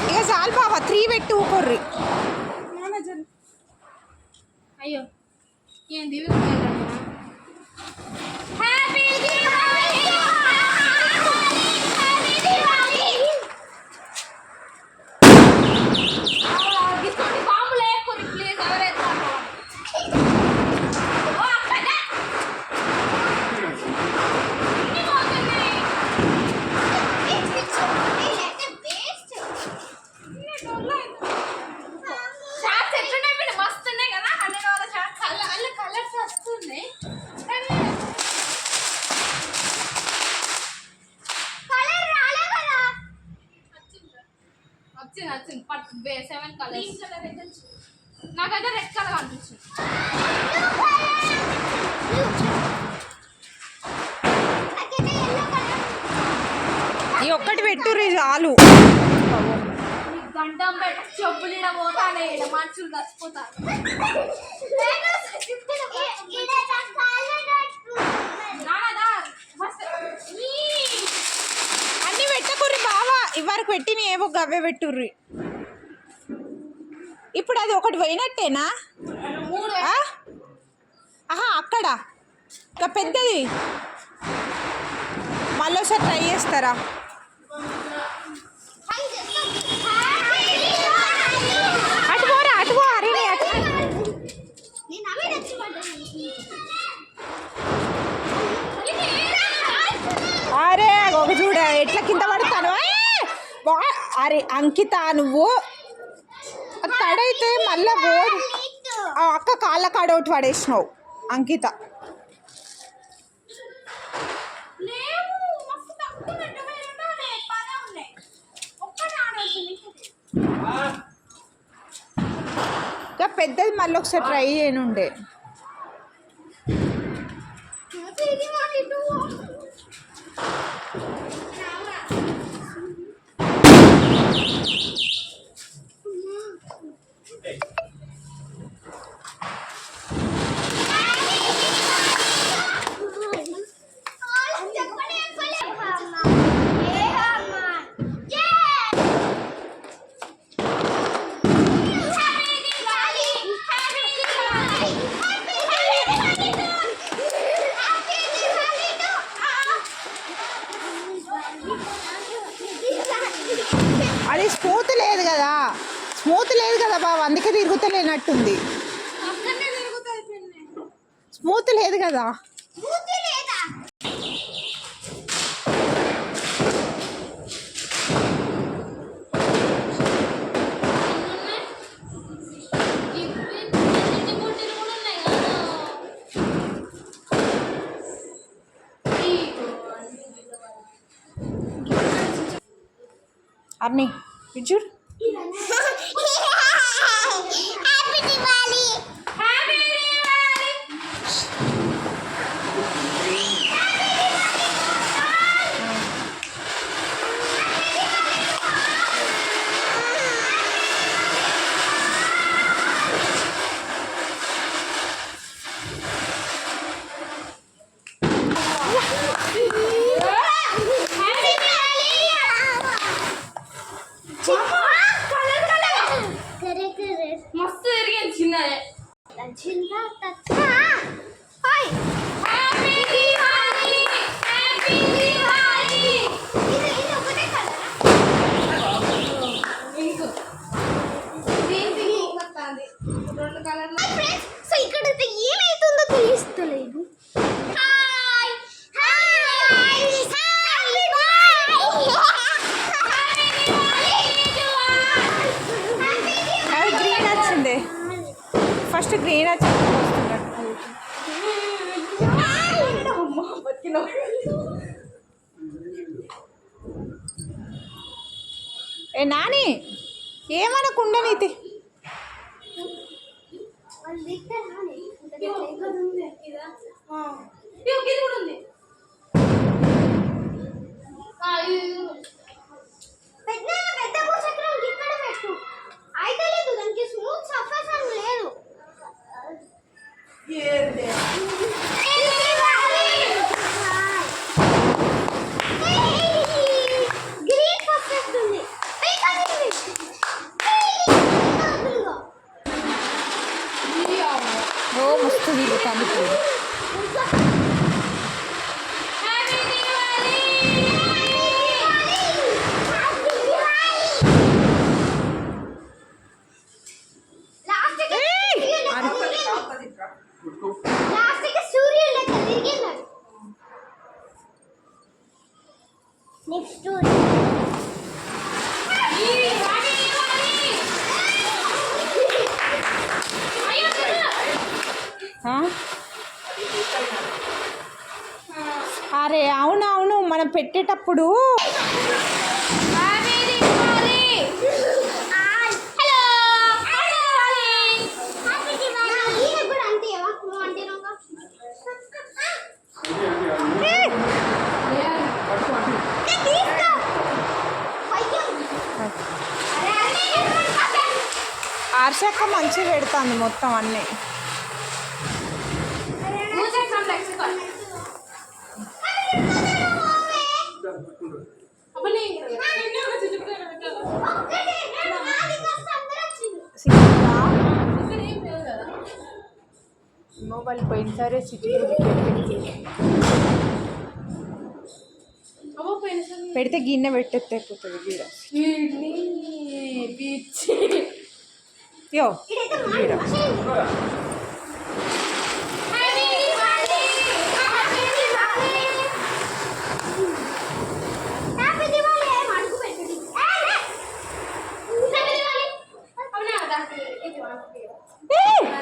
ఇక చాలు బాబా 3 పెట్టి ఊకొర్రి. అయ్యో ఏంది వచ్చింది 7 కలర్స్. నాకైతే రెడ్ కలర్ అనిపిస్తుంది. ఈ ఒక్కటి పెట్టుర్రి చాలు. గంటం పెట్టి చెప్పులు ఇలా పోతానే మనుషులు చచ్చిపోతారు. అన్ని పెట్టకుర్రి బావా, ఇవరకు పెట్టిన ఏవో గవ్వే పెట్టుర్రి. ఇప్పుడు అది ఒకటి పోయినట్టేనా? ఆహా అక్కడ ఇంకా పెద్దది మళ్ళీ ఒకసారి ట్రై చేస్తారా? అటు పోరా, అటు పో. అరే అటు అరే ఒక చూడ ఎట్లా కింద పడతాను. అరే అంకిత నువ్వు తడైతే మళ్ళా పోదు. అక్క కాళ్ళ కాడ ఒకటి పడేసినావు అంకిత. ఇంకా పెద్దది మళ్ళీ ఒకసారి ట్రై చేయనుండే. అది స్మూత్ లేదు కదా బాబు, అందుకే తిరుగుతలేనట్టుంది. స్మూత్ లేదు కదా. అర్ని చూడు. మస్తు తిరిగింది చిన్నదే. ఇక్కడ ఏమైతుందో తెలియలేదు. గ్రీన్ వచ్చింది. ఫస్ట్ గ్రీన్ వచ్చి వస్తున్నాడు. ఏ నాని ఏమనకుండా నీతి ఓ మస్తు దిగుతుంది నెక్స్ట్ అరే అవును అవును మనం పెట్టేటప్పుడు ఆర్షక్క మంచిగా పెడుతుంది మొత్తం అన్నీ. మొబైల్ పోయినసారి పెడితే గిన్నె పెట్టేస్తే అయిపోతుంది గీడ యో గీడ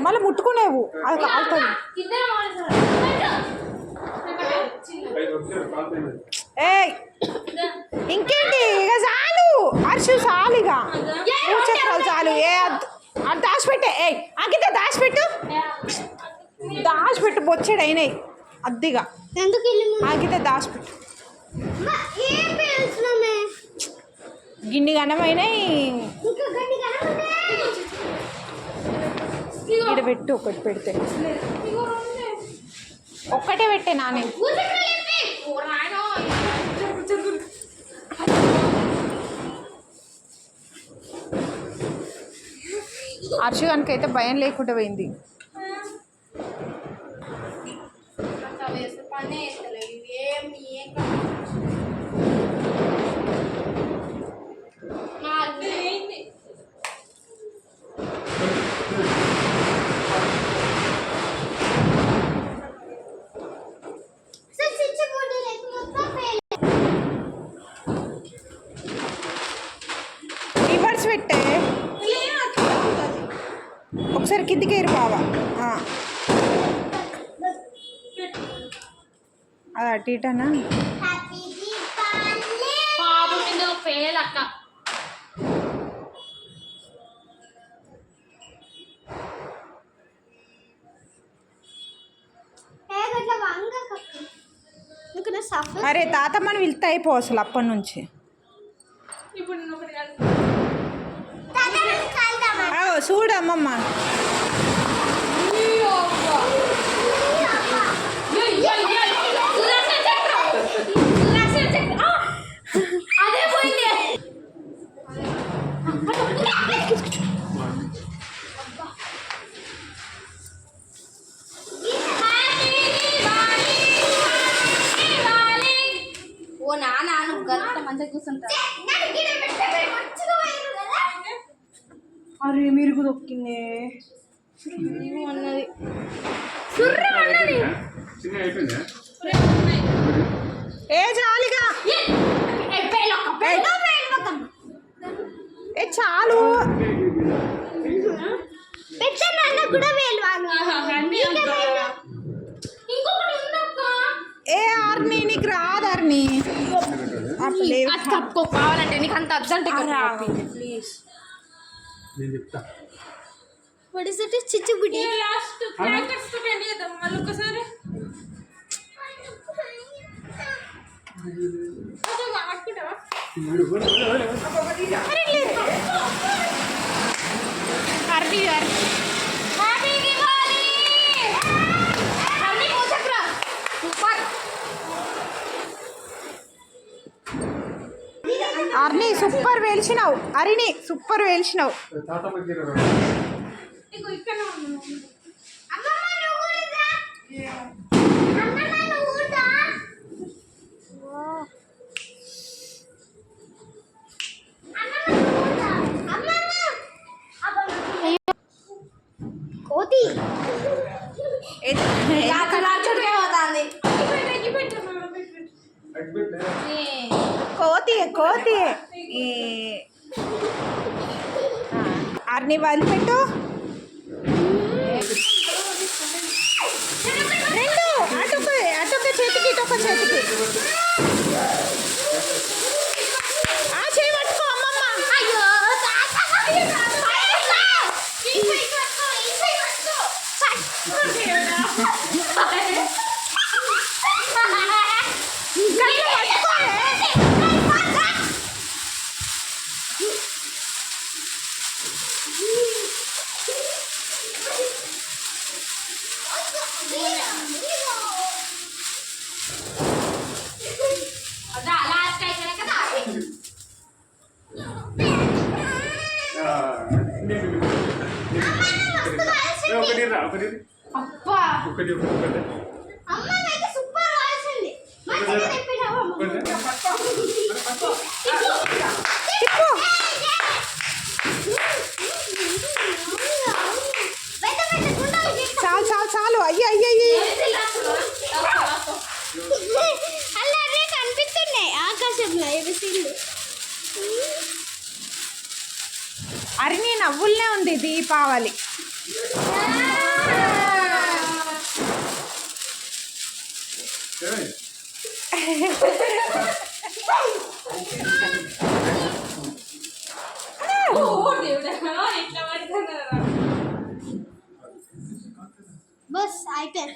మళ్ళీ ముట్టుకునేవు అది కాలుతుంది. ఏయ్ ఇంకేంటి ఇక చాలు అర్షు చాలు ఇక చక్రాలు చాలు. ఏ అది దాచిపెట్టే ఏ అంకిత దాచిపెట్టు బొచ్చాడు అయినాయి అద్దిగా అంకిత దాచిపెట్టు గిన్నె గణమైనాయి. ఇక్కడ పెట్టు ఒకటి పెడితే ఒక్కటే పెట్టే నానే అర్షు కనుకైతే భయం లేకుండా పోయింది. రివర్స్ పెట్టే ఒకసారి కిందికి ఏరు బావా అది అటు ఇటనా ఫెయిల్ అక్క. అరే తాతమ్మని వెళ్తే అయిపో అసలు అప్పటి నుంచి. చూడమ్మమ్మ అదే పోయింది. ఓ నాన్న నువ్వు గంట మంచిగా కూర్చుంటా. అరే మీరు దొక్కింది అన్నది ఏ చాలుగా ఏ చాలు పెట్ట నాన్న కూడా లేవు. అది కప్పుకో కావాలంటే నీకు అంత అర్జెంట్ ప్లీజ్. నేను చెప్తా. What is it? చిచ్చుబుడి. లాస్ట్ క్రాకర్స్ తో పెండి చేద్దాం మళ్ళీ ఒకసారి పట్టుకుంటావా హ్యాపీ హ్యాపీ దివాళీ అన్ని పోచక్రా సూపర్ అర్ని సూపర్ వేల్చినావు. అరిని సూపర్ వేల్చినావు. తాత దగ్గర ఇగో ఇక్కడ ఉంది అమ్మమ్మ నువ్వు కూడా అమ్మమ్మ నువ్వు కూడా కోతి లాచుడికే పోతాంది కోతి కోతి. అర్ని వదిలిపెట్టు. రెండు అటొక చేతికి ఇటొక చేతికి. ఆ చేయి పట్టుకో అమ్మమ్మ. అయ్యో అదా లాస్ట్ అయితే కదా ఒకటి రా ఒకటి అబ్బా ఒకటి అమ్మ నాకు సూపర్ వాసింది మంచిగా చెప్పినావు చాలు చాలు చాలు. అయ్యి అయ్యి అయ్యి. అలానే కనిపిస్తున్నాయి ఆకాశంలో ఎవిసింది అరిని నవ్వుల్నే ఉంది దీపావళి. ఓ దేవుడా ఇట్లా పడుతున్నారా బస్ అయిపోయింది